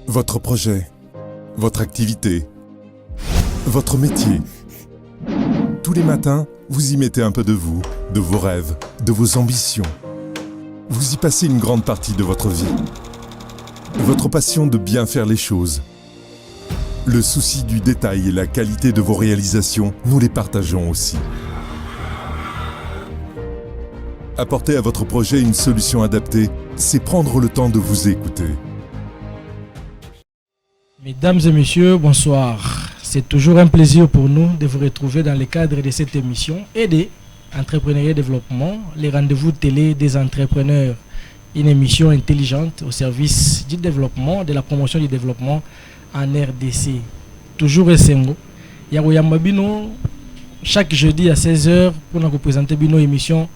Votre projet, votre activité, votre métier. Tous les matins, vous y mettez un peu de vous, de vos rêves, de vos ambitions. Vous y passez une grande partie de votre vie. Votre passion de bien faire les choses. Le souci du détail et la qualité de vos réalisations, nous les partageons aussi. Apporter à votre projet une solution adaptée, c'est prendre le temps de vous écouter. Mesdames et messieurs, bonsoir. C'est toujours un plaisir pour nous de vous retrouver dans le cadre de cette émission et de Entrepreneuriat et Développement, les rendez-vous télé des entrepreneurs. Une émission intelligente au service du développement, de la promotion du développement en RDC. Toujours Essengo. Yagoyamba Bino, chaque jeudi à 16h pour nous présenter une émission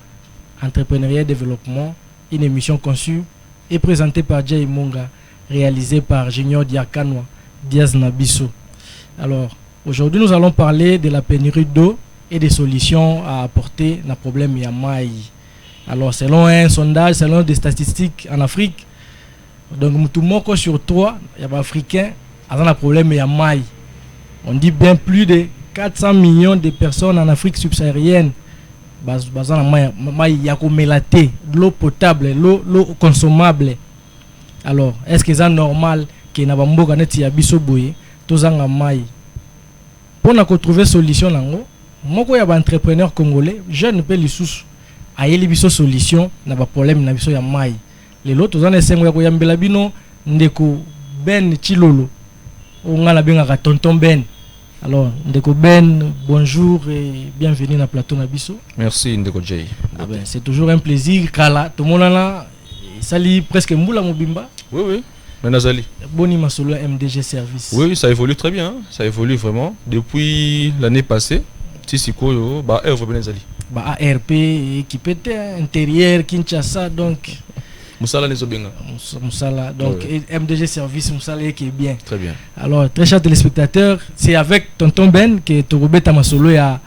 Entrepreneuriat et Développement, une émission conçue et présentée par Jay Munga, réalisée par Junior Diakanwa, Diaz Nabiso. Alors, aujourd'hui, nous allons parler de la pénurie d'eau et des solutions à apporter à problème Yamaï. Alors, selon un sondage, selon des statistiques en Afrique, donc tout le monde sur 3, il y a des Africains qui ont un problème Yamaï. On dit bien plus de 400 millions de personnes en Afrique subsaharienne. Il y a l'eau potable, l'eau consommable. Alors, est-ce que c'est normal que nous avons pour trouver une solution, moi, je suis un entrepreneur congolais, je ne peux pas une solution na problème na biso ya mai. Lelo tozana esengo ya koyambela bino ndeko Ben Chilolo. Ongala benga tonton Ben. Alors ndeko Ben, bonjour et bienvenue na plateau na biso. Merci ndeko Jay. C'est toujours un plaisir kala tout monde là sali presque mbula mobimba. Oui. Menazali. Boni masolo MDG Service. Oui, ça évolue très bien, ça évolue vraiment depuis l'année passée. Tisiko ba Herve Benazali. ARP qui peut être intérieur Kinshasa donc Moussala Nezobenga. Moussala donc oui. MDG Service Moussala qui est bien. Très bien. Alors très chers téléspectateurs, c'est avec tonton Ben que Torobeta Masolo ya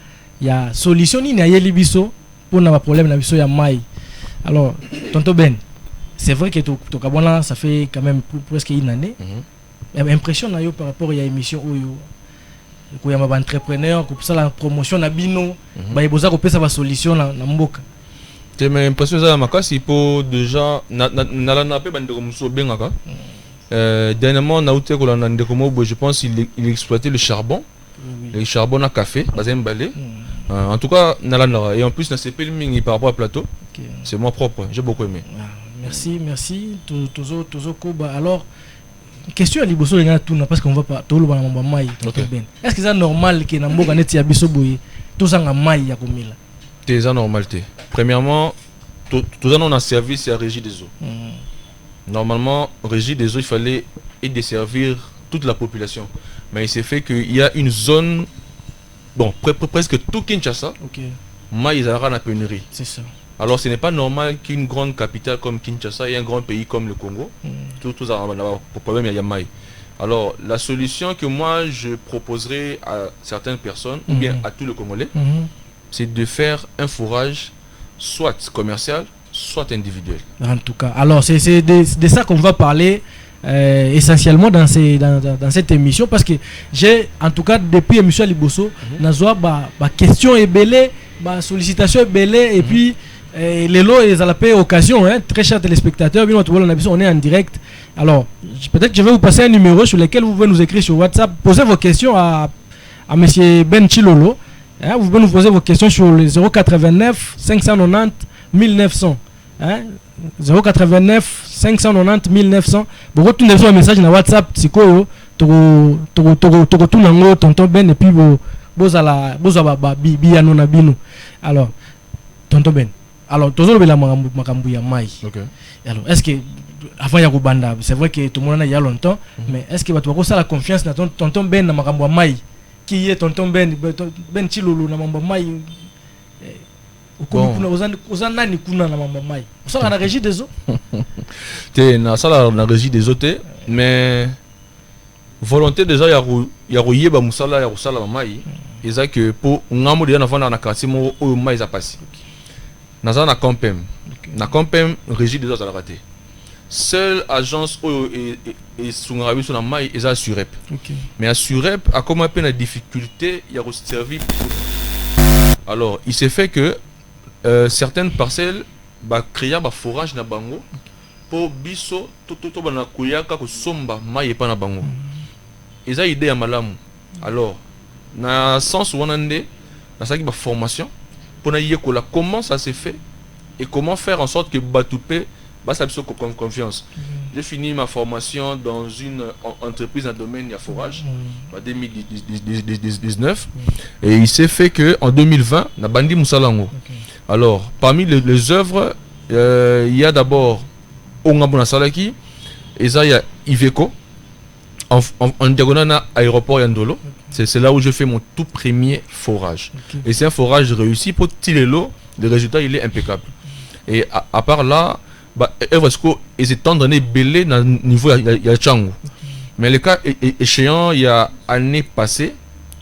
solution ni na yeli biso pour na problème na biso ya mai. Alors tonton Ben, c'est vrai que Tokabona ça fait quand même presque une année. Impression na yo par rapport à l'émission Oyo. Ko yamba entrepreneur ko ça la promotion na bino ba iboza ko pesa ba solution na mboka. Te mais impression za makasi po déjà na la pe bandeko muso bengaka. Dernièrement na outé ko la ndeko mobo je pense il exploitait le charbon. Le charbon à café, bazem balé. En tout cas na la et en plus na CP mingi par rapport à plateau. C'est moi propre, j'ai beaucoup aimé. Merci Tozo Koba. Alors question à liboso les gars tout parce qu'on va pas tout le monde mai. Est-ce que c'est normal que na mboka neti ya biso boye tout ça nga mai ya komila? C'est ça normalité. Premièrement, tout ça on a service à régie des eaux. Normalement, régie des eaux il fallait et desservir toute la population. Mais il s'est fait qu'il y a une zone bon presque tout Kinshasa. Mai ils aura la pénurie. C'est ça. Alors ce n'est pas normal qu'une grande capitale comme Kinshasa et un grand pays comme le Congo, tout ça pour problème il y a Mai. Alors la solution que moi je proposerais à certaines personnes ou bien à tous les Congolais, c'est de faire un fourrage soit commercial, soit individuel. En tout cas, alors c'est de ça qu'on va parler essentiellement dans cette émission parce que j'ai en tout cas depuis l'émission Liboso, nazoa ba question est belé, ba sollicitation est belé et puis les lots et la paix occasion, très chers téléspectateurs, on est en direct. Alors, peut-être que je vais vous passer un numéro sur lequel vous pouvez nous écrire sur WhatsApp. Posez vos questions à monsieur Ben Chilolo. Vous pouvez nous poser vos questions sur le 089 590 1900. 089 590 1900. Vous retournez un message dans WhatsApp. C'est quoi? Tonton Ben et puis vous alors, tonton Ben. Alors, toujours la makambu ya mai. Alors, est-ce que avant ya kubanda, c'est vrai que tout le monde a il y a longtemps, mais est-ce que tu as ça la confiance dans tonton Ben na makambu ya mai? Qui est tonton Ben Chilolo na makambu ya mai? Oza nani kuna na makambu ya mai? Ça la régie des eaux? Té na ça la régie des eaux mais volonté déjà ya royeba musala ya kusala mai. Eza que pour ngamo déjà na vanda na quartier mo o mai za passer. Naza na compem. Na compem régie des eaux à la raté. seule agence et Sungarabi sur la maille est à Surep. Ok. Mais à Surep, à comment peine la difficulté, il y a aussi servi. Alors, il s'est fait que certaines parcelles bah créer un forage na bango pour biso tout bana kuyaka ko somba maille pas na bango. Et ça idée à malamu. Alors, na sens wanande na ça qui ba formation pour na yekola comment ça s'est fait et comment faire en sorte que Batoupé bah ça biso confiance. J'ai fini ma formation dans une entreprise dans le domaine de forage en 2019 et il s'est fait que en 2020 na bandi musalango. Alors parmi les œuvres il y a d'abord Ongabona Salaki et ça il y a Iveco en diagonale à aéroport Yandolo. C'est là où je fais mon tout premier forage. Et c'est un forage réussi pour Tilelo, le résultat il est impeccable. Et à part là bah Evresco ils étendent donné belé dans niveau il y a Tchango. Mais le cas échéant il y a année passée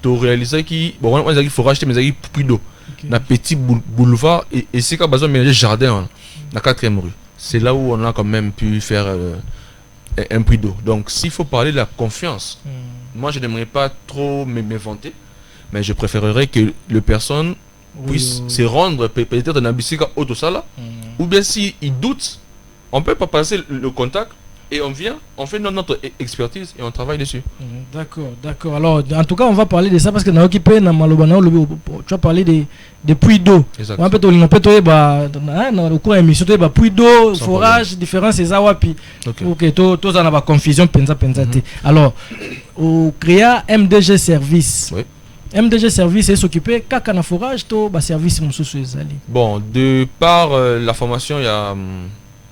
tu réalisé qui bon on a dit forage mais il plus d'eau dans petit boulevard et c'est qu'à besoin mélanger jardin la 4e rue. C'est là où on a quand même pu faire un puits d'eau. Donc s'il faut parler de la confiance, moi je n'aimerais pas trop m'inventer, mais je préférerais que les personnes puissent se rendre peut-être dans Bissika Autosala, ou bien s'ils doutent, on peut pas passer le contact et on vient, on fait notre expertise et on travaille dessus. D'accord. Alors, en tout cas, on va parler de ça parce que dans occupé dans Malobana, tu as parlé des puits d'eau. On peut au cours de l'émission, puits d'eau, forage, différence, c'est ça. Ok, tous en a confusion, pensa. Alors, au créa MDG Service. Oui. MDG Service est s'occuper quand forage, tout service monsieur Zali. Bon, de par la formation, il y a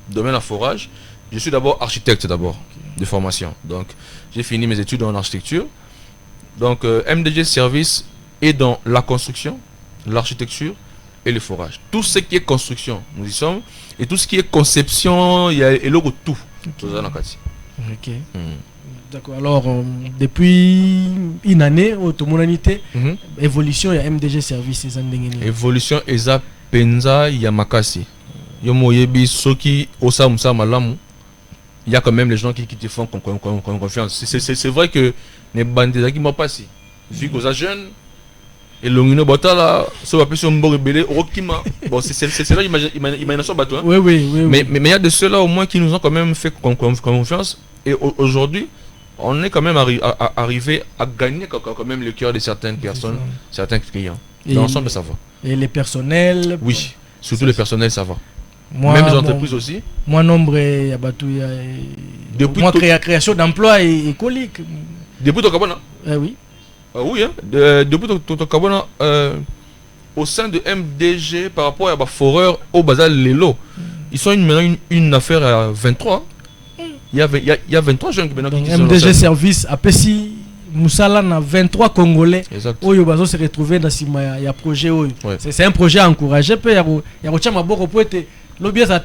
domaine à forage. Je suis d'abord architecte de formation. Donc, j'ai fini mes études en architecture. Donc, MDG Service est dans la construction, l'architecture et le forage. Tout ce qui est construction, nous y sommes. Et tout ce qui est conception, il y a et le tout. Ok. D'accord. Alors, depuis une année, évolution, il y a MDG Service. Évolution, Eza Penza Yamakasi. Yomoyebi Soki Osamsa Malamu. Il y a quand même les gens qui te font confiance. C'est vrai que les bandits qui m'ont passé, vu qu'on est jeunes, et l'ongino batala, ça va plus se rebelle, Rokima. Bon, c'est là l'imagination bateau. Oui. Mais il y a de ceux-là au moins qui nous ont quand même fait confiance. Et aujourd'hui, on est quand même arrivé à gagner quand même le cœur de certaines personnes, certains clients. Dans l'ensemble, ça va. Et les personnels? Oui, surtout les personnels, ça va. Même les entreprises aussi. Moi, nombre, il y a depuis moi, création d'emplois et colique. Depuis ton cabana? Oui. Oui, hein. Depuis ton cabana, au sein de MDG, par rapport à la foreur au bazar Lelo, ils sont une affaire à 23. Il y a 23 jeunes qui sont MDG Service, à Pessi, Moussala, na 23 Congolais. Exact. Oyo bazo se retrouver dans ce projet. C'est un projet à encourager. Il y a l'objet ça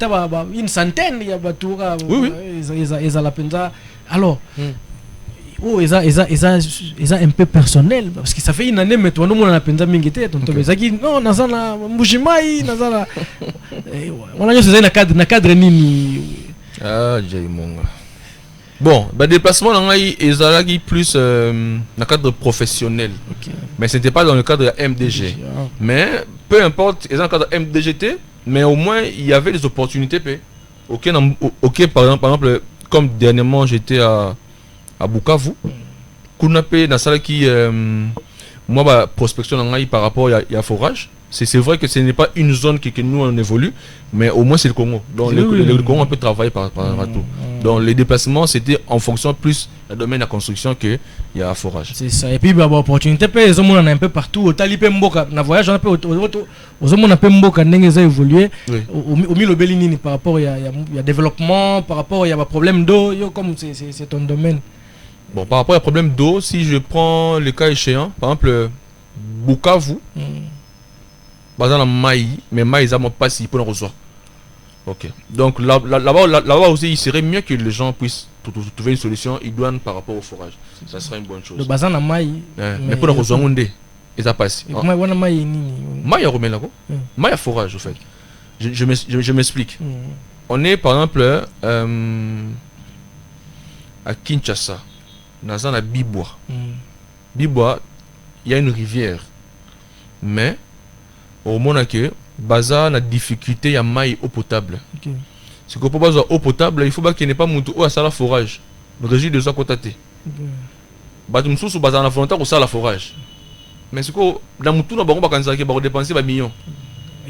une centaine il y a batoura ils la penza alors ils un peu personnel parce que ça fait une année mais toi nous on a penza mingité tonto bezaki non nazana mbujimai nazana on a juste na cadre nini Jaimonga. Bon, déplacement dans les plus dans cadre professionnel. Mais ce n'était pas dans le cadre de MDG. Mais peu importe, ils ont dans le cadre MDGT. Mais au moins il y avait des opportunités. Par exemple, comme dernièrement j'étais à Bukavu, Kunapé dans salle qui moi prospection par rapport à forage. C'est vrai que ce n'est pas une zone que nous on évolue, mais au moins c'est le Congo. Donc le Congo on peut travailler par tout. Donc les déplacements c'était en fonction plus du domaine de la construction que il y a forage. C'est ça. Et puis opportunité ils ont un peu partout. Au Talipé Mboka, na voyage on peut aux hommes on a peu Mboka n'engage à évoluer. Au milieu Belinini par rapport il y a développement, par rapport il y a problème d'eau, comme c'est ton domaine. Bon par rapport à problème d'eau, si je prends le cas échéant, par exemple Bukavu. Dans la maille, mais maille ils n'ont pas si pour le recevoir. Ok. Donc là-bas aussi, il serait mieux que les gens puissent trouver une solution idoine par rapport au forage. Ça serait une bonne chose. Le bazar la maille. Mais pour le recevoir, on est. Et ça passe. Maille à remettre là. Maille à forage, en fait. Je m'explique. on est par exemple à Kinshasa, dans un Bibois. Bibois, il y a une rivière. Mais, au moment que Baza a difficulté à maille eau potable. Okay. Si on peut pas avoir eau potable, il faut pas qu'il n'y ait pas de à forage. Le régime de ça côté. Batum sous Baza na volontaire au la forage. Mais c'est que dans mon tour, on va dépenser des millions.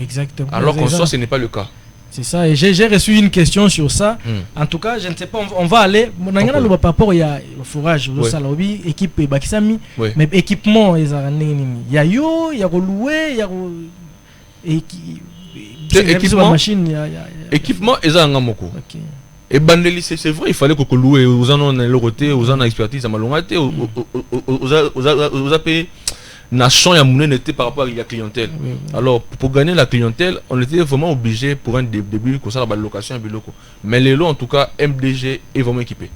Exactement. Alors qu'en soi, ce n'est pas le cas. C'est ça. Et j'ai reçu une question sur ça. En tout cas, je ne sais pas, on va aller. Par rapport, il y a le forage, équipe Bakisami, mais équipement, il y a yo, il y a loué, il y a équipement, machine. Équipement, il y a un moko. Et Bandeli, c'est vrai, il fallait que loué, vous en avez le côté, vous en avez expertise à Malongate, vous avez payé. Nation ya mouné n'était par rapport à la clientèle. Alors pour gagner la clientèle, on était vraiment obligé pour un début comme ça la location à Biloko. Mais les lots en tout cas MDG est vraiment équipé.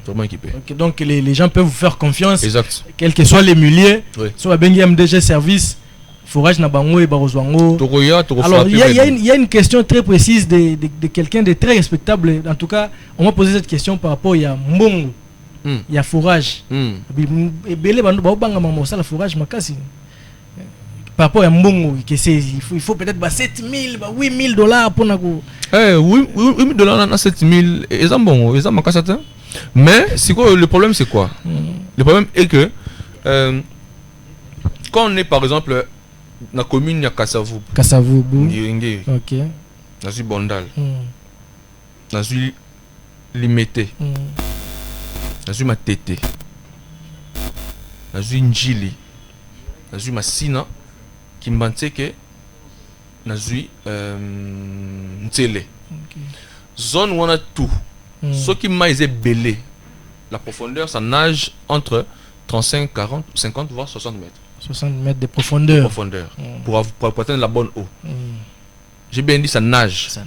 Vraiment équipé. Donc les gens peuvent vous faire confiance. Exact. Quels que soient les milliers. Soit bengi MDG service, forage na bango et barozwango. Alors il y a une question très précise de quelqu'un de très respectable. En tout cas, on m'a posé cette question par rapport à Mbongo. Il y a forage. Il forage par rapport à Mbongo, il faut peut-être 7 000, 8 000 dollars pour nous. 8 000 dollars, 7 000, ils ont bon, ils ont certain. Mais c'est quoi le problème, c'est quoi? Le problème est que quand on est par exemple dans la commune de Kassavou, Ngiringi, dans une Bondal, dans une Limité. Dans une Matete, dans une Njili, dans une Massina, qui m'a dit que dans une Ntele. Zone où on a tout. Ce qui m'a été belé, la profondeur, ça nage entre 35, 40, 50 voire 60 mètres. 60 mètres de profondeur. Pour atteindre la bonne eau. J'ai bien dit ça nage. C'est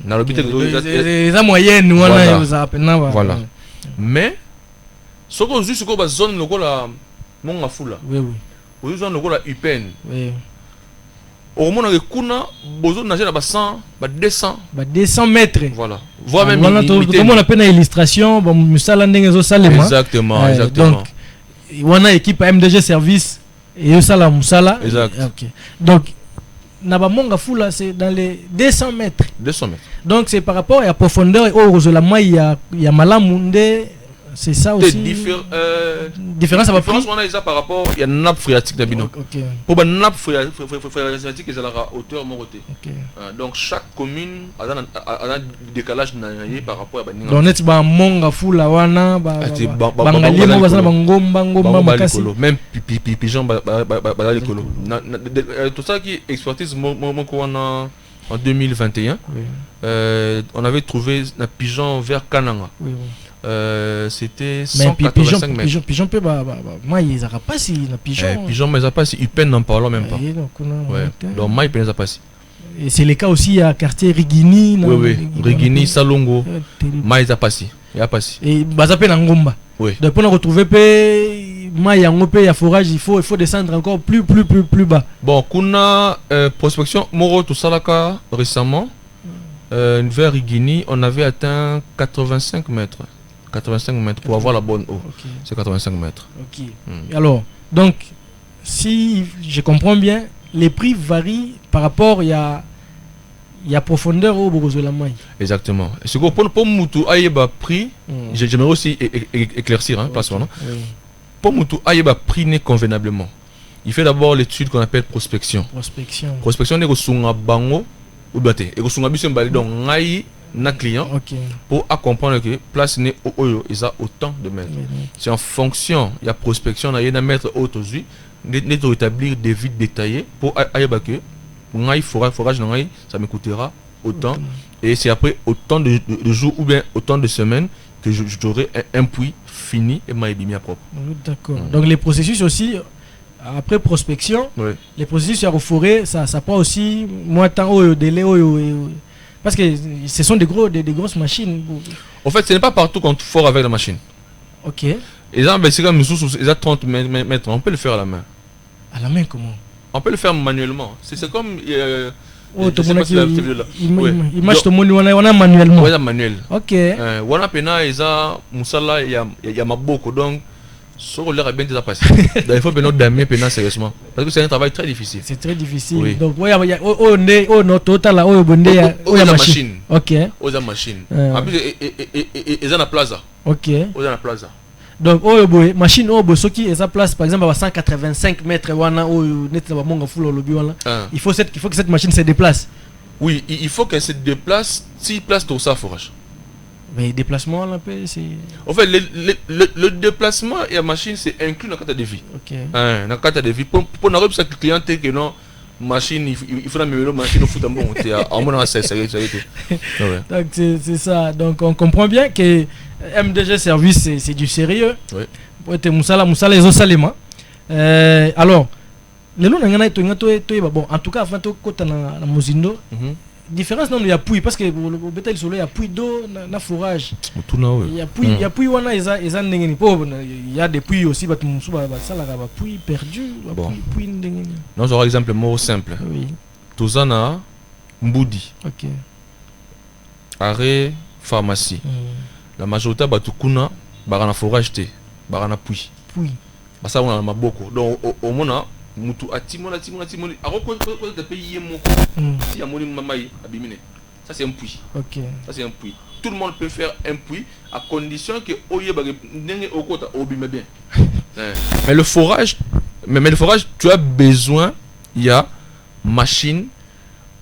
la moyenne. Voilà. Mais ce qu'on dit, c'est que la zone là, mon foula. Oui. Zone là, UPN. Oui. Au moment où on a besoin de nager là, 100, 200. 200 mètres. Voilà. Voire même. Comme on appelle une illustration, exactement. Donc, on a équipe MDG service et ça Moussala. Exact. Donc, Nabamonga Foula, c'est dans les 200 mètres. 200 mètres. Donc, c'est par rapport à la profondeur. Il y a Malamunde. C'est ça aussi. Différence on a ça par rapport à la nappe phréatique d'Abino. Pour la nappe phréatique, ils ont la hauteur morotée. Donc chaque commune a un décalage par rapport à Baninga. Donc on est monga fula wana même pigeon tout ça qui expertise en 2021. On avait trouvé un pigeon vers Kananga. C'était 185 mètres. Pigeon peut moi ils n'ont pas si la pigeon. Pigeon mais pas si Upen n'en parle même pas. Donc moi ils n'ont pas si. Et c'est le cas aussi à quartier Rigini. Oui. Rigini, Salongo. Moi ils n'ont pas si. Il y a pas si. Et Bazape Nangomba. Oui. Donc pour retrouver moi il y a un peu il y a forage il faut descendre encore plus bas. Bon kuna prospection Moro tout ça là récemment vers Rigini on avait atteint 85 mètres. 85 mètres pour avoir la bonne eau. C'est 85 mètres. Alors, donc, si je comprends bien, les prix varient par rapport à la profondeur au Bogozo la maille. Exactement. C'est que pour Moutou Aïeba prix, j'aimerais aussi éclaircir, placement. Pour Moutou Aïeba prix n'est convenablement. Il fait d'abord l'étude qu'on appelle prospection. Prospection n'est que Sunga Bango ou Baté. Et que Sunga Bissem Bali donc Naï. Na client pour comprendre que place n'est ils a autant de mètres. C'est en fonction il y a prospection il y a mettre autres de établir des vides détaillés pour que forage ça me coûtera autant et c'est après autant de jours ou bien autant de semaines que j'aurai un puits fini et ma ébimia propre. D'accord. Donc les processus aussi après prospection, les processus à reforêt ça prend aussi moins de temps au délai parce que ce sont des grosses machines. En fait, ce n'est pas partout qu'on fort avec la machine. Ok. Ils ont 30 mètres. On peut le faire à la main. À la main comment? On peut le faire manuellement. C'est comme Oh, Je sais pas si la vidéo là. Il marche tout le monde, on a manuellement. Ouais, manuel. Ok. On a pena isa musala il y a maboko donc sur l'air bien déjà passé. Il faut bien dormir pena sérieusement parce que c'est un travail très difficile. C'est très difficile. Oui. Donc ouais, no total là, la machine. Ok. La machine. En plus ils ont la plaza. Ok. Ils ont la plaza. Donc machine ce qui est sa place par exemple à 185 mètres wana net ba monga full lobby wana. Il faut que cette machine se déplace. Oui, il faut qu'elle se déplace 6 places tout ça forage. Mais déplacement là c'est en fait le déplacement et la machine c'est inclus dans la carte de vie. OK. Dans la carte de vie pour n'arriver ça que client que non machine il faut la mettre machine au foot en bon à mon c'est sérieux. Donc c'est ça. Donc on comprend bien que MDG Service c'est du sérieux. Oui. Ouais, musala les osalema. Alors les lots n'angana to bon en tout cas avant to kota na Mozindo. Différence non il y a puits parce que le bétail solo il y a puits d'eau na forage. Il y a puits wana eza ndengeni po il y a des puits aussi ba musuba ba sala ba puits perdu puits ndengeni. Non, un exemple mot simple. Oui. Tozana Mboudi. OK. Arrêt pharmacie. La majorité batukuna barana forage te barana puits. Ba ça on a maboko. Donc au mona mutu atimona aroko ko de pays moko. Si ya moni mamai abimine. Ça c'est un puits. OK. Ça c'est un puits. Tout le monde peut faire un puits à condition que oye ba ndenge okota obime bien. Mais le forage tu as besoin il y a machine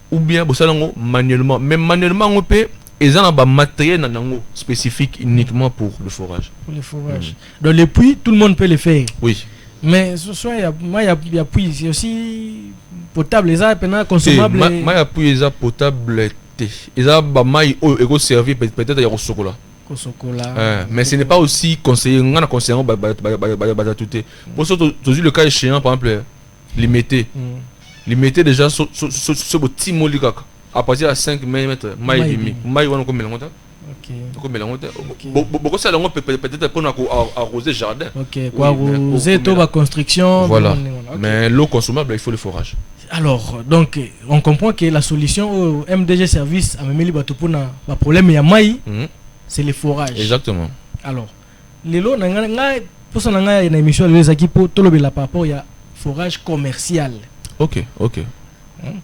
ou bien bosalango manuellement. Même manuellement on peut ils ont un matériel spécifique uniquement pour le forage. Pour le forage. Donc les puits tout le monde peut les faire. Oui. Mais ce soir il y a puits c'est aussi potable les a peine consommable. Moi ya puits ils a potable té. Ils a ba mai ego servir peut-être ya chocolat. Mais ce n'est pas aussi conseillé on a conseillé ba tout té. Pour ça tu le cas échéant par exemple limiter déjà ce petit molika à partir de 5 mètres mai on comme mélange. Beaucoup ça peut-être pour arroser jardin. OK, quoi arroser tout la construction. Voilà. Mais l'eau consommable il faut le forage. Alors donc on comprend que la solution au MDG Service a même bato pour na problème ya mai c'est le forage. Exactement. Alors les lots nga pour ça nga na émission les équipes pour tout le par rapport ya forage commercial. OK.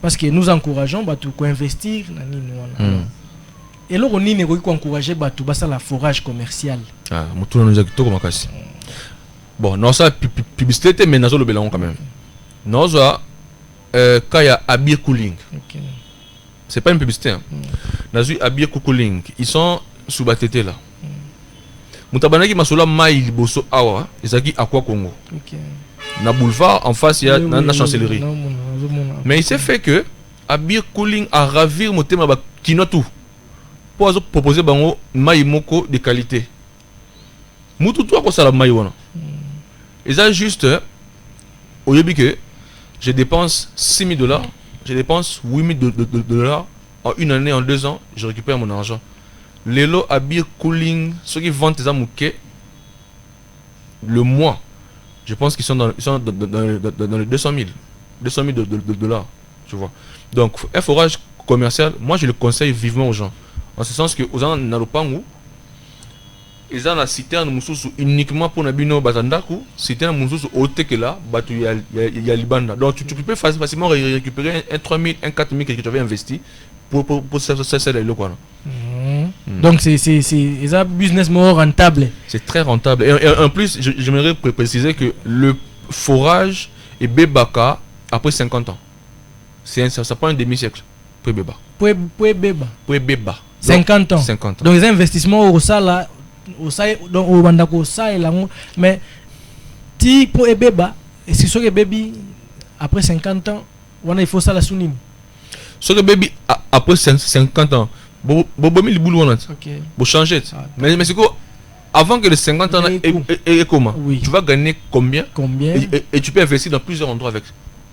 Parce que nous encourageons bato ko investir na nini wana. Et là, on est encouragé à faire la forage commercial. Ah, nous avons bon, non, ça, publicité, mais nous avons le quand même. Nous avons quand il y a Abir Cooling. C'est pas une publicité. Nous avons Abir Cooling. Ils sont sous la tête là. Nous avons Masola Maïl Bosso Awa. Ils ont dit Aqua Congo. Dans le boulevard, en face, il y a la chancellerie. Mais il s'est fait que Abir Cooling a ravi mon thème qui n'a tout. Pour proposer bango maï moko de qualité. Mutu toi quoi ça la maï wana. Et ça juste au début que je dépense $6,000, je dépense $8,000 en une année, en 2 ans, je récupère mon argent. Les lots Abir Cooling, ceux qui vendent des amouquets le mois, je pense qu'ils sont dans les $200,000 $200,000, tu vois. Donc un forage commercial, moi je le conseille vivement aux gens. En ce sens que aux gens dans le pangu ils ont la citerne mususu uniquement pour nabino bazandaku citerne mususu ote que là batu ya libanda. Donc tu peux facilement récupérer un 3,000 un 4,000 que tu avais investi pour ça le quoi. Donc c'est un business more rentable. C'est très rentable et en plus j'aimerais préciser que le forage est bébaka après 50 ans. Ça prend un demi-siècle pour bébé. Pour bébé. 50 ans. 50 ans. Donc les investissements au sala donc au bandako ça et là mais ti pour bébé et si ce bébé après 50 ans on il faut ça la sounine. Ce que bébé après 50 ans bon le boulot on a. OK. Bon changer. Mais c'est quoi avant que les 50 ans et comment tu vas gagner combien et tu peux investir dans plusieurs endroits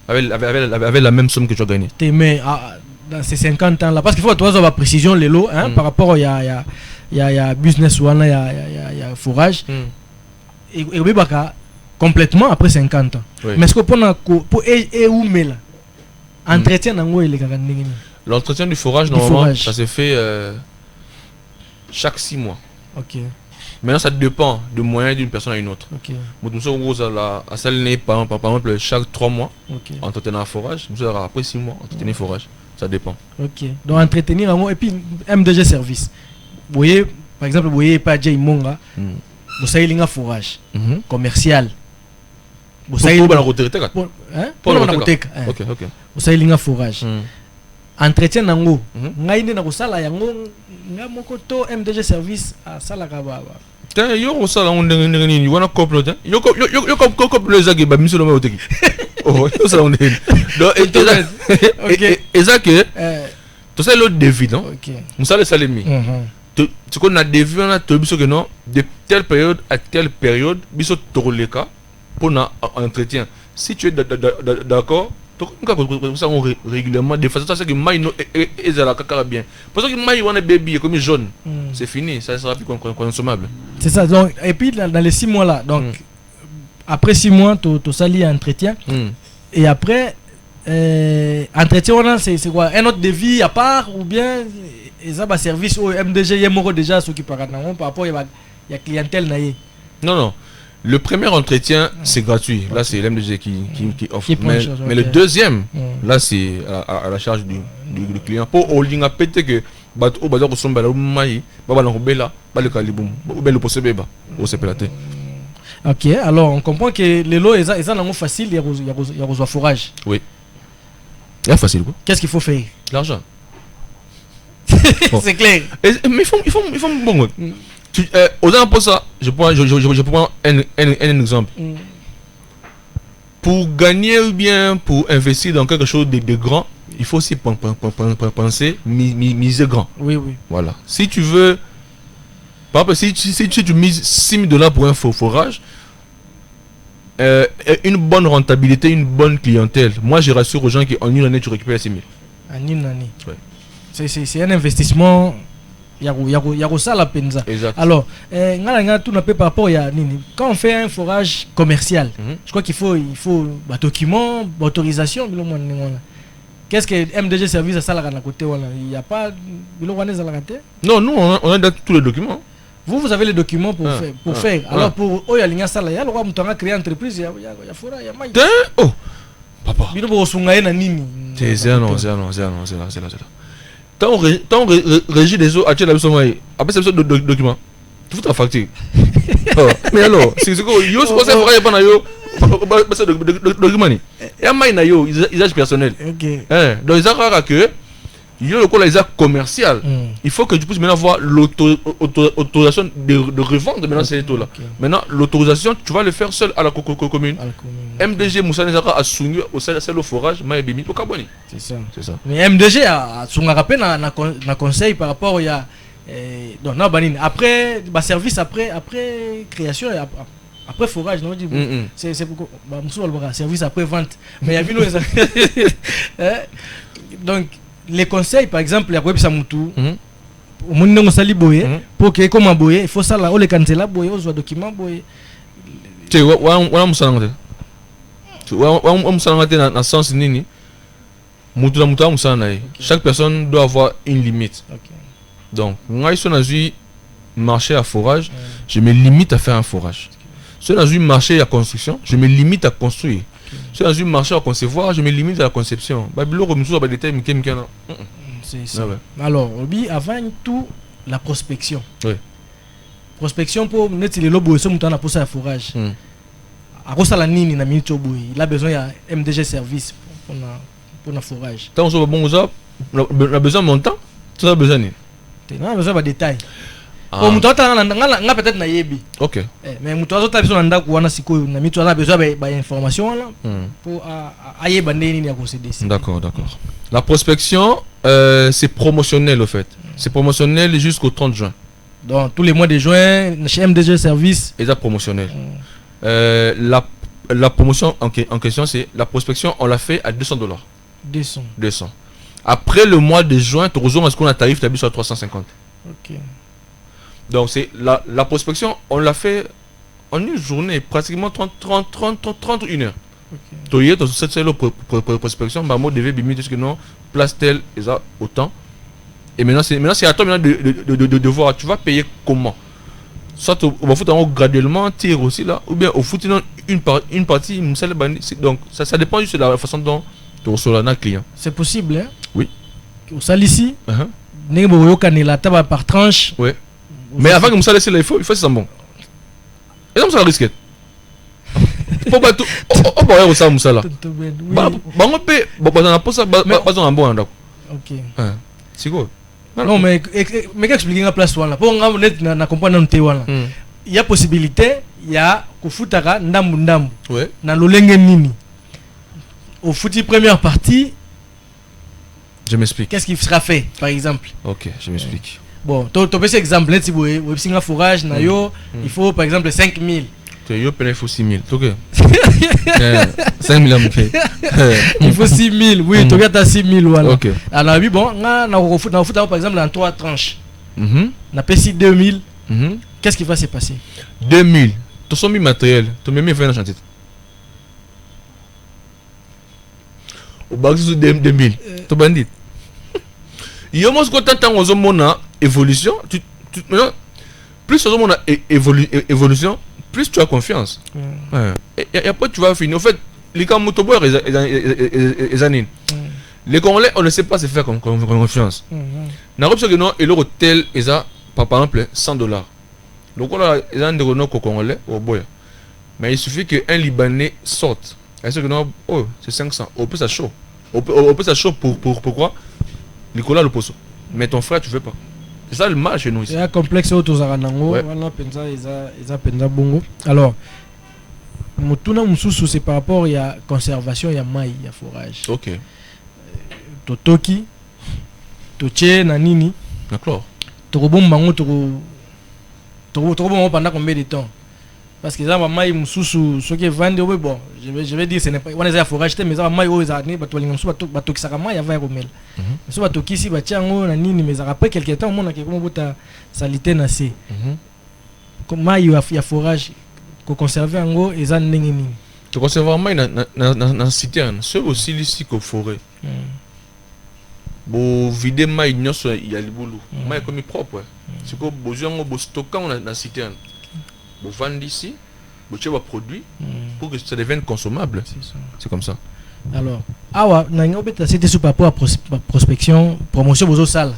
avec la même somme que tu as gagné. Mais dans ces 50 ans là parce qu'il faut avoir la précision les lots par rapport il y a business ou il y a forage et bébaka complètement après 50 ans. Oui. Mais ce que pour et où mais là Entretien nango il est carrément. L'entretien du forage, Du normalement, forage. ça se fait chaque 6 mois. Ok, Maintenant, ça dépend de moyens d'une personne à une autre. ok, Nous à salle par exemple, chaque 3 mois, ok. entretenir un forage. Nous avons après 6 mois, entretenir forage. Ça dépend. Ok. Donc entretenir nango et puis MDG service. Vous voyez, par exemple, vous voyez pas Jay Monga, vous savez l'inga forage commercial. Vous savez Pour la retraite, quoi. hein? Pour Pour la la retraite. retraite. Ok, ok. Vous savez l'inga forage. Entretien nango ngai nde na kosala yango nga moko to MDG service asalaka baba Yo ça là on est wana couple là. Yo couple les agis ba miso lo oteki. Oh, yo ça on est. Donc et ça que tout ça le défi non. ok. Musa le salemi. Tu qu'on a défi on a tout biso que non de telle période à telle période biso toroleka pour un entretien. Si tu es d'accord donc ça on régulièrement des fois ça c'est que mai no et ça la bien parce que mai on est baby comme jaune c'est fini ça sera plus consommable. C'est ça. Donc et puis dans les 6 mois là donc après 6 mois tu sali entretien et après entretien on c'est quoi un autre devis à part ou bien et ça va service au MDG yemoko déjà ceux qui parlent par rapport il y a clientèle naie. Non. Le premier entretien, c'est gratuit. Là, c'est l'MDG qui offre. Mais le deuxième, là, c'est à la charge du client. Pour holding à péter que bateau bazar ko somba la mai baba na robela ba le kalibum ou bien le posebe ba au sepelate. Ok, alors on comprend que les lots ils ont facile, il y a forage. Oui. C'est facile quoi. Qu'est-ce qu'il faut faire? L'argent. C'est clair. Mais il faut bon. Aux gens pour ça, je prends un exemple. Pour gagner ou bien pour investir dans quelque chose de grand, il faut aussi penser miser grand. Oui. Voilà. Si tu veux, par exemple, si tu mises $6,000 pour un forage, une bonne rentabilité, une bonne clientèle, moi je rassure aux gens qu'en une année tu récupères 6 000. En une année. Ouais. C'est un investissement. Il y a ça la peine. Alors, par rapport à quand on fait un forage commercial, je crois qu'il faut un document, autorisation. Qu'est-ce que MDG service à ça à côté? Il n'y a pas non, nous on a tous les documents. Vous avez les documents pour faire. Alors pour eux, il y a ça là, il y a le droit de créer une entreprise, il y a fora, il y a maïs. Oh, papa. C'est là. Tant on régit des eaux, après c'est ce document. Tu fous ta facture. Mais alors, c'est ce que yo c'est ça faire pas yo c'est document ni. Et mai na yo usage personnel. OK. Donc ils ont que yo le les commercial. Il faut que tu puisses maintenant avoir l'autorisation de revendre maintenant ces taux là. Maintenant l'autorisation tu vas le faire seul à la commune. MDG Moussa Nezaka a soumis au sein de forage mai bimi au Caboni. C'est ça. Mais MDG a son rappel na conseil par rapport il y a donc non banine après service après création et après forage non dit c'est pourquoi le service après vente mais il y a vu donc les conseils par exemple il y a quoi ça mutu au monde on sali boyer pour que comment boyer il faut ça là on les cancela boyer on soit document boyer tu wa musanangate wa musanangate na sens nini mutu na mutu musanai chaque personne doit avoir une limite. Donc moi si on a eu marché à forage je me limite à faire un forage. Si on a eu marché à construction je me limite à construire. Si on a eu marché à concevoir je me limite à la conception. C'est ça. Alors avant tout la prospection. Oui. Prospection pour mettre les lobos sur mutu na pour ça forage. Il a besoin de MDG service pour le forage. Tant on a besoin de montant, tu as besoin de besoin de détails. Peut-être na yebi. OK. Mais mutu azota besoin nda kuwana siko na mitu a besoin de information là pour ayeba nini ya concéder. D'accord. La prospection c'est promotionnel au fait. C'est promotionnel jusqu'au 30 juin. Donc tous les mois de juin chez MDG service et ça promotionnel. La promotion en question c'est la prospection on l'a fait à $200. 200. Après le mois de juin tu rejoins ce qu'on a tarif t'as sur 350. OK. Donc c'est la prospection on l'a fait en une journée pratiquement 31 heures. Tu y es dans cette prospection, bah moi devais bimiter ce que non, place telle et ça autant. Et maintenant c'est à toi maintenant de voir, tu vas payer comment. Soit on va foutre en haut graduellement, tire aussi là, ou bien au foot une partie, donc ça dépend juste de la façon dont tu reçois un client. C'est possible, hein? Oui. Au sal ici, la table par tranche. Oui. Mais avant que ça laisse là, il faut ça bon. Et donc ça risque. Faut pas tout. On va voir ça Moussa là. Bah on peut on a pas ça pas un bon d'accord. OK. C'est quoi? Non mais expliquer la place là. Pour on net na comprendre nté wala. Il y a possibilité, il y a ko futaka ndambu. Ouais. Na lolenge nini. Au fouti première partie, je m'explique. Qu'est-ce qui sera fait par exemple? OK, je m'explique. Bon, tu peux ces exemples là si vous singa forage na yo, il faut par exemple 5000. Il faut 6 000. OK. 5 000 à fait. Il faut 6 000. Oui, tu as 6 000. Voilà. OK. Alors, oui, bon, on a foot par exemple en 3 tranches. On a payé 2 000. Qu'est-ce qui va se passer? 2 000. Tu as mis matériel. Tu as mis fait un chantier. Au bas de 2 000. Tu as bandit. Il y a moins de temps où on a évolution. Plus on a évolution, plus tu as confiance. Et après tu vas finir. En fait, les Kamotobo et Zanine. Les Congolais, on ne sait pas se faire confiance. N'a pas que non, et leur hôtel est par exemple $100. Donc on a des gens Congolais au boya. Mais il suffit qu'un Libanais sorte. Est-ce que non, oh, c'est 500. On peut ça chaud. On peut ça chaud pourquoi? Nicolas le poisson. Mais ton frère, tu veux pas. C'est ça le mal chez nous ici. Il y a un complexe autour de Zaranango. Alors, Mutuna Mususu, c'est par rapport à la conservation, il y a maï, il y a forage. OK. Totoki, Toche, Nanini. D'accord. Torobom Bango, Torobom pendant combien de temps? Parce que ça va maï Mususu, ce qui est vendu, bon, je vais dire, ce n'est pas. On est à forage, mais ça va maï aux années, Batoki Sarama, il y a 20 remèdes. So Batoki, si Batiango, Nanini, mais après quelques temps, on a quelque chose de salité nassé. Comment il y a forage qu'on conserve en gros et ça n'est pas. Tu conserves en main dans citerne, c'est aussi ici qu'au forêt. Bon vider maï il y a le boulot. Maï comme propre. C'est que besoin de stocker dans citerne. Bon vendre ici, bon tu vas produire pour que ça devienne consommable. C'est comme ça. Alors, c'était sur par rapport à prospection, promotion aux salles.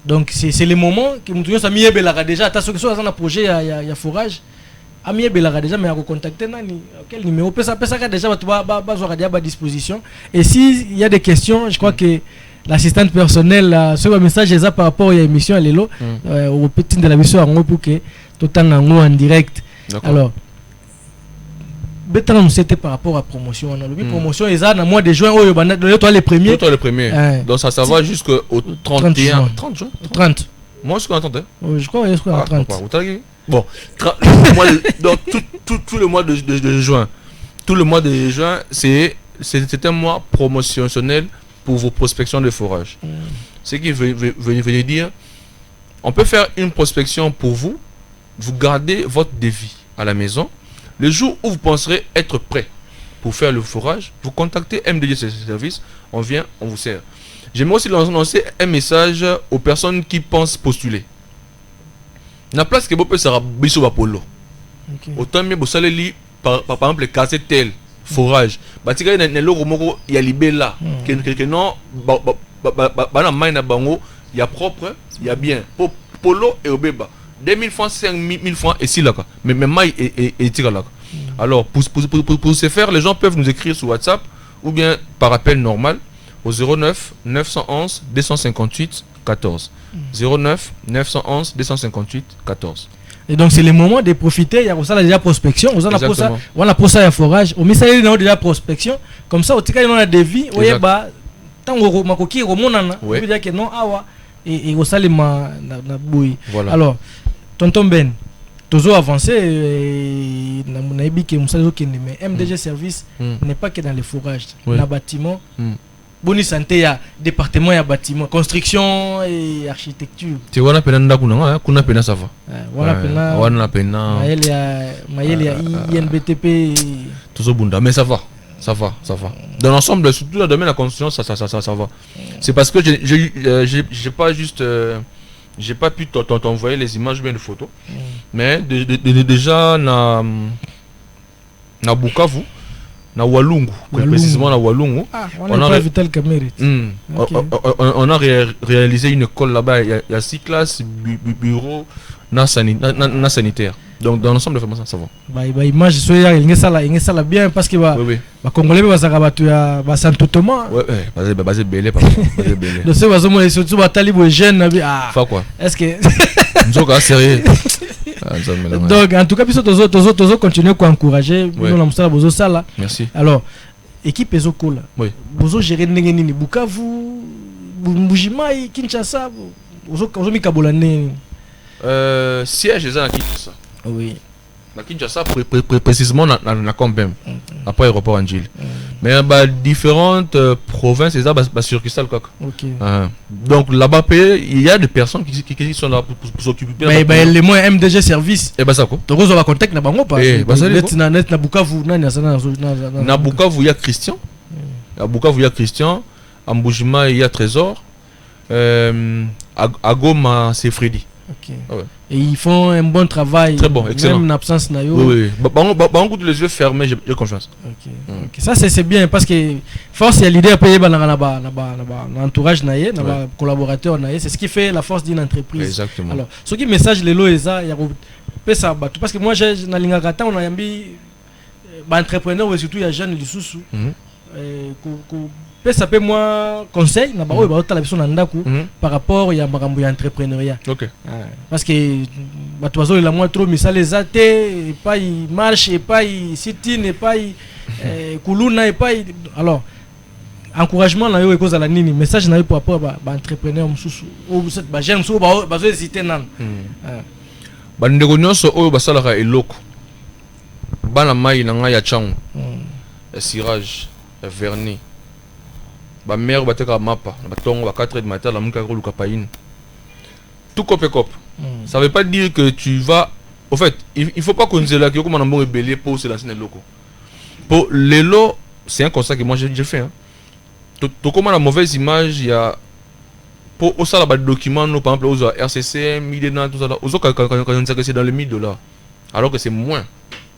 Donc c'est le moment que nous avons mis déjà. Attention que soit dans un projet il y a forage. Ami Belara déjà mais à contacter nani quel numéro peut ça déjà tu vas à disposition. Et si il y a des questions, je crois que l'assistante personnelle sur le message est par rapport à l'émission elle est là au petit de la mission en pour que tout en direct. Alors c'était par rapport à promotion. On a le promotion et ça dans mois de juin toi les premiers. Toi les premiers. Donc ça va jusqu'au 31 30 juin. 30. Moi je suis en 30. Je crois que c'est en 30. Bon, donc tout le mois de juin. Tout le mois de juin, c'est un mois promotionnel pour vos prospections de forage. Ce qui veut dire, on peut faire une prospection pour vous, vous gardez votre devis à la maison. Le jour où vous penserez être prêt pour faire le forage, vous contactez MDG Service, on vient, on vous sert. J'aimerais aussi lancer un message aux personnes qui pensent postuler. La place que vous pouvez faire biso polo. Autant mieux vous allez par exemple casser tel forage. Batika na loko moko ya libela que non na main na bango ya propre, ya bien. Polo et obeba 2000 francs 5000 francs et si là mais maille et tira là. Alors pour ce faire, les gens peuvent nous écrire sur WhatsApp ou bien par appel normal au 09 911 258 14. 09 911 258 14. Et donc c'est le moment de profiter. Il y a ça déjà prospection. On a posé un forage. On met ça déjà prospection. Comme ça, au tika il y a des vies. Oye bah tant on makoki remonana. On veut dire que non awa et au sale ma na boui. Alors tonton Ben, toujours avancé. Na ibi que musalo kende mais MDG Service n'est pas que dans les forages, dans bâtiment. Boni santé, il y a département, il y a bâtiment, construction et architecture. Tu vois, on a peine ça va. On a peine. Il y a INBTP. Tout ça bunda, mais ça va. Ça va. Dans l'ensemble, surtout dans le domaine de la construction, ça va. C'est parce que j'ai pas juste... j'ai pas pu t'envoyer les images bien de photos. Mais déjà, na Bukavu, na Walungu, précisément na Walungu. On a réalisé une école là-bas. Il y a 6 classes, bureaux, sanitaire. Donc dans l'ensemble de formation, ça va. Image il ça bien parce que Congolais ça basé belé donc c'est surtout jeune quoi. Est-ce que sérieux. Donc en tout cas toujours continuer à encourager ça. Merci. Alors équipe Ezokola. Oui. Bozo gérer nini Bukavu, Mbujimai, Kinshasa, bozo mikabola nini. Siège est à Kinshasa. Oui. Na Kinshasa précisément na Kombem. Après aéroport Angile. Mais différentes provinces c'est ça sur Cristal Coq. OK. Donc là-bas il y a des personnes qui sont là pour s'occuper. Mais les moins MDG service. Et ça quoi. Donc on va contact na bango pas. Na Bukavu na Bukavu il y a Christian. À Bukavu il y a Christian, à Mbujima il y a Trésor. À Goma c'est Freddy. OK. Ouais. Et ils font un bon travail. Très bon, excellent. Même en absence na yo. Oui. Bango de les yeux fermés, j'ai confiance. OK. Ça c'est bien parce que force il y a l'idée à payer dans l'entourage naie, dans les collaborateurs naie, c'est ce qui fait la force d'une entreprise. Exactement. Alors, ce qui message les lois ça il y a ça parce que moi j'ai na linga kata on a yambi entrepreneur ou surtout il y a jeune lisusu. Ça peut moi conseil na ba la personne ndaku par rapport ya makambo ya entrepreneuriat. OK. Parce que batozo la moi trop misala les athées pas il marche et pas il sit-in et pas il kuluna et pas alors encouragement na yo cause la nini message na yo par rapport ba entrepreneur mususu ou ba jeune mususu ba zo hésiter nan. Ba ndeko nyonso oyo basalaka eloko. Bana mai na nga ya changu. Cirage, vernis. Ba mère bateka mapa ba tongo ba 4h du matin la muka luka paine tout cop. Ça veut pas dire que tu vas au fait il faut pas qu'on dise là que comme on a bon rebelle pour se lancer dans le loco pour les lots c'est un constat que moi j'ai fait hein. Tout comme la mauvaise image il y a pour au ça là document nous par exemple aux RCCM Midena tout ça là aux quand on sait que c'est dans les 1000 $, alors que c'est moins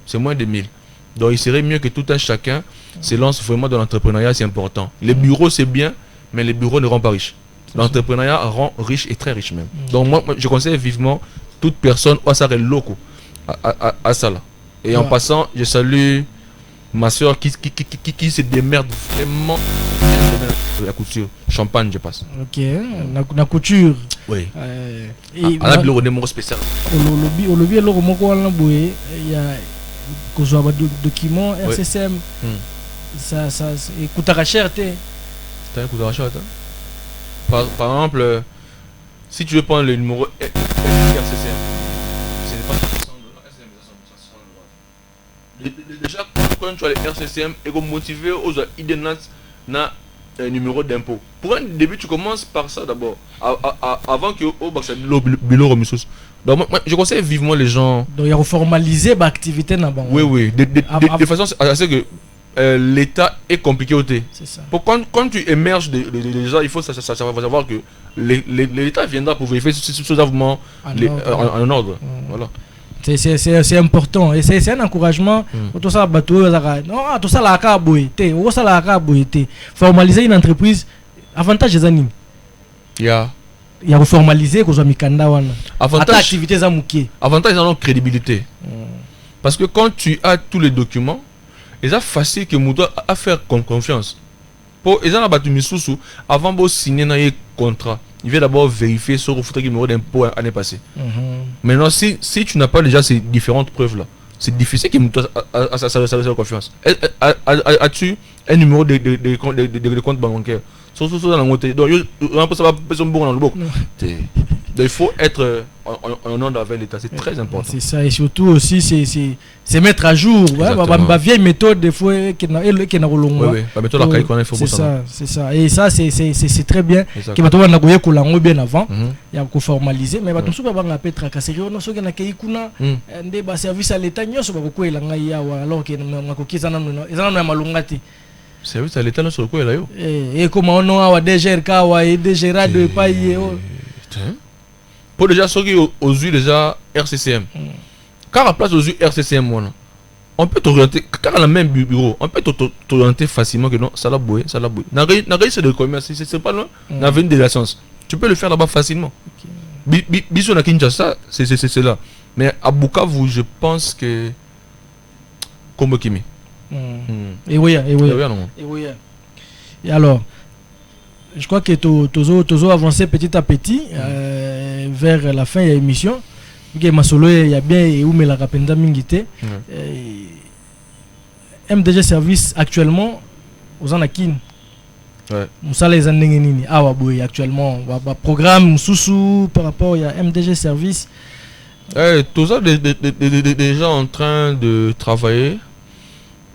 de 1000. Donc il serait mieux que tout un chacun se lance vraiment dans l'entrepreneuriat, c'est important. Les bureaux c'est bien, mais les bureaux ne rendent pas riches. L'entrepreneuriat rend riche et très riche même. Donc moi je conseille vivement toute personne à ça loco à ça là. Et en passant, je salue ma soeur qui se démerde vraiment de la couture. Champagne je passe. OK, la couture. Oui. Et on a le numéro spécial. Au lobby le moko wana boye il y a que soit document RCCM ça coûtera cher par exemple si tu veux prendre le numéro RCCM ce n'est pas $100 déjà quand tu as le RCCM et comme motiver aux idénats na numéro d'impôt pour un début tu commences par ça d'abord avant que au bureau remis. Donc moi, je conseille vivement les gens. Donc il y a formaliser l'activité na bango. Oui de façon à ce que l'état est compliqué au thé. C'est ça. Pour quand tu émerges déjà il faut savoir que l'état viendra pour vérifier si tout ça vraiment en ordre. Voilà. C'est important et c'est un encouragement tout ça bateau non tout ça la ka boité ou ça la ka boité formaliser une entreprise avantage des animes il y a formaliser que soit mikanda wana avantage activités za muké avantage dans crédibilité parce que quand tu as tous les documents c'est facile que muto à faire confiance pour ils ont battu misusu avant de signer un contrat. Il vient d'abord vérifier sur le numéro d'impôt l'année passée. Maintenant, si tu n'as pas déjà ces différentes preuves-là, c'est difficile que tu aies confiance. As-tu un numéro de compte bancaire? Surtout dans la montée. Donc, on peut savoir que c'est bon dans le boc. il faut être en ordre avec l'État, c'est très important. C'est ça, et surtout aussi c'est mettre à jour la vieille méthode des fois qui n'a la méthode la caille qu'on a, il faut c'est ça, et ça c'est très bien qui va tomber na goye kolango bien avant il y a ko formaliser mais ba tumsu ba nga petra kaseri ono soki na kei kuna nde ba service à l'État nyoso ba ko elanga yawa alors que ngako kizana no ezana no malungati service à l'État sur quoi là yo et comment on a DGRK wa et DGRA de paye pour déjà ceux qui aux yeux déjà RCCM car à place aux yeux RCCM on peut t'orienter car à la même bureau on peut t'orienter facilement que non ça la boué n'a c'est de commerce c'est pas non n'a venu de la science tu peux le faire là-bas facilement bisous na Kinshasa c'est là mais à Bukavu je pense que comme Kimi et oui. Et alors, je crois que Tozo avancé petit à petit vers la fin de l'émission. Il y a bien et où mais la rapenda mingité. MDG Service actuellement aux Anakin. Moussa les Andengenini. Ah ouais, actuellement, programme Moussou par rapport à MDG Service. Tozo déjà en train de travailler.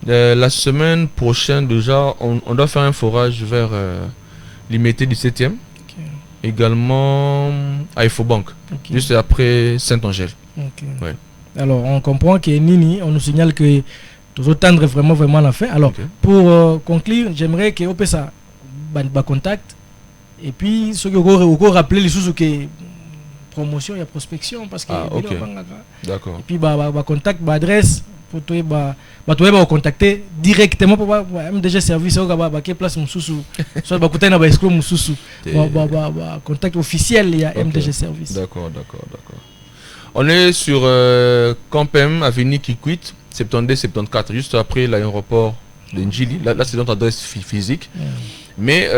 La semaine prochaine déjà on doit faire un forage vers l'Imité du 7e également à Infobank juste après Saint-Angèle. Alors on comprend que Nini on nous signale que nous attendre vraiment la fin. Alors pour conclure j'aimerais que on ça contact et puis ce que vous rappeler les sous que promotion et prospection parce que d'accord et puis contact adresse pour toi contacter directement pour MDG service au qui place mususu soit bakuta na ba exclu mususu contact officiel il y a MDG service. D'accord. On est sur Campem avenue Kikwit 72-74 juste après l'aéroport de Njili. Là c'est notre adresse physique. Mais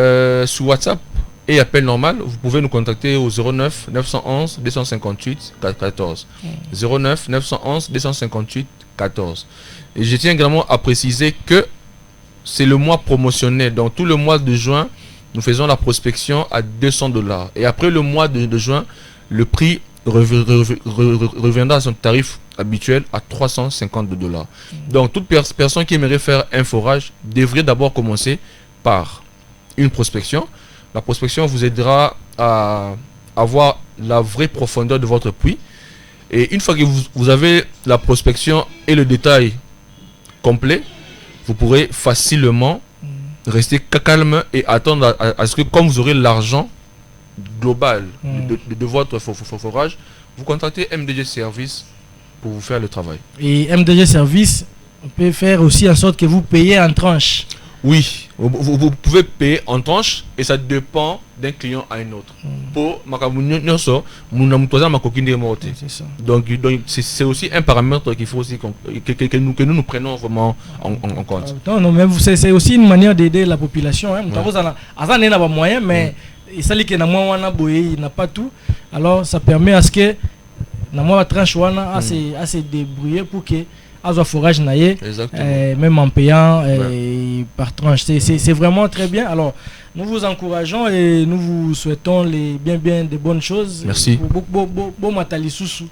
sur WhatsApp et appel normal, vous pouvez nous contacter au 09 911 258 14. 09 911 258 14. Et je tiens également à préciser que c'est le mois promotionnel. Donc tout le mois de juin, nous faisons la prospection à $200. Et après le mois de juin, le prix reviendra à son tarif habituel à $350. Donc toute personne qui aimerait faire un forage devrait d'abord commencer par une prospection. La prospection vous aidera à avoir la vraie profondeur de votre puits. Et une fois que vous avez la prospection et le détail complet, vous pourrez facilement rester calme et attendre à ce que comme vous aurez l'argent global de votre forage, vous contactez MDG Service pour vous faire le travail. Et MDG Service peut faire aussi en sorte que vous payez en tranche. Oui, vous pouvez payer en tranche et ça dépend d'un client à un autre. Pour donc c'est aussi un paramètre qu'il faut aussi que nous prenons vraiment en compte. Non, mais c'est aussi une manière d'aider la population. Moyen, mais il n'a pas tout. Alors ça permet à ce que la tranche à se débrouiller pour que à forage naïe, même en payant par tranche. C'est vraiment très bien. Alors, nous vous encourageons et nous vous souhaitons bien des bonnes choses. Merci. Bon Matalissousou.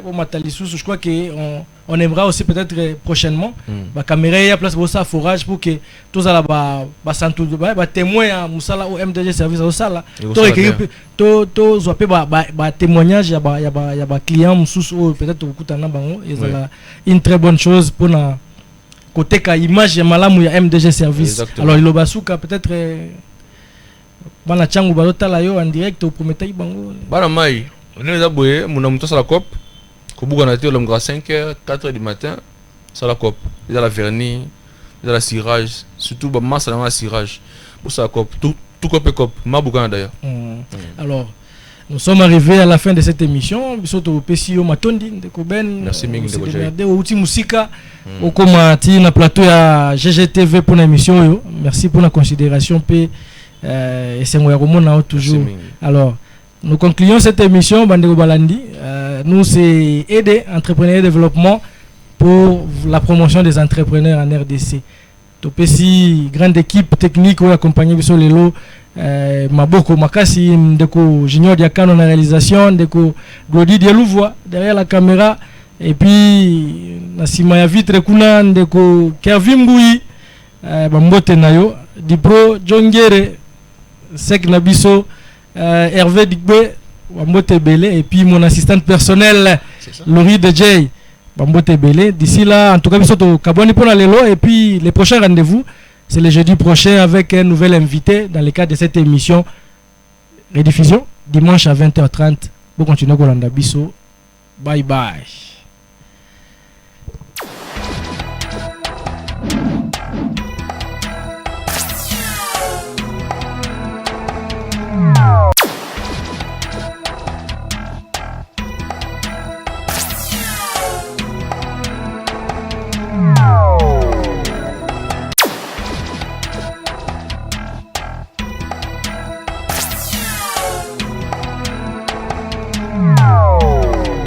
Bon Matalissousou, je crois qu'on aimera aussi peut-être prochainement la caméra à place pour ça forage pour que tous à la témoin à Moussala au MDG service au sala to zoapé témoignage il y a client Moussou peut-être kutana bango et une très bonne chose pour na côté ka image ya malamu ya MDG service. Alors il obasuka peut-être bana changu balotala yo en direct au prometay bango bana mai on est d'abord mon amuto sala cop ko bugana te le 5h 4h du matin sala cop il y a la vernis il y a la cirage surtout ba masse dans la cirage pour ça cop tout cop ma bugana d'ailleurs. Alors nous sommes arrivés à la fin de cette émission. Bisoto Pesio Matondi de Koben. Merci Mingi de Koben. Outi Musika. Au commentaire na plateau à GGTV pour l'émission. Merci pour la considération et c'est moi toujours. Alors nous concluons cette émission Bandego Balandi. Nous c'est aider entrepreneurs et développement pour la promotion des entrepreneurs en RDC. Topesi grande équipe technique ou accompagné Biso Lelo Maboko Makasi, Ndeko Junior Diakano na réalisation, Ndeko Glody Dielouvoi derrière la caméra, et puis Nasima ya vitre kuna Ndeko Kervin Mboui, Bambote Nayo, Dipro Jongere, Sek Nabiso, Hervé Digbe, Bambote Belé, et puis mon assistante personnelle, Laurie DJ, Bambote Belé. D'ici là, en tout cas, Bisoto Kaboni pour Lelo, et puis les prochains rendez-vous. C'est le jeudi prochain avec un nouvel invité dans le cadre de cette émission. Rediffusion dimanche à 20h30. Pour continuer Golanda Bisso. Bye bye.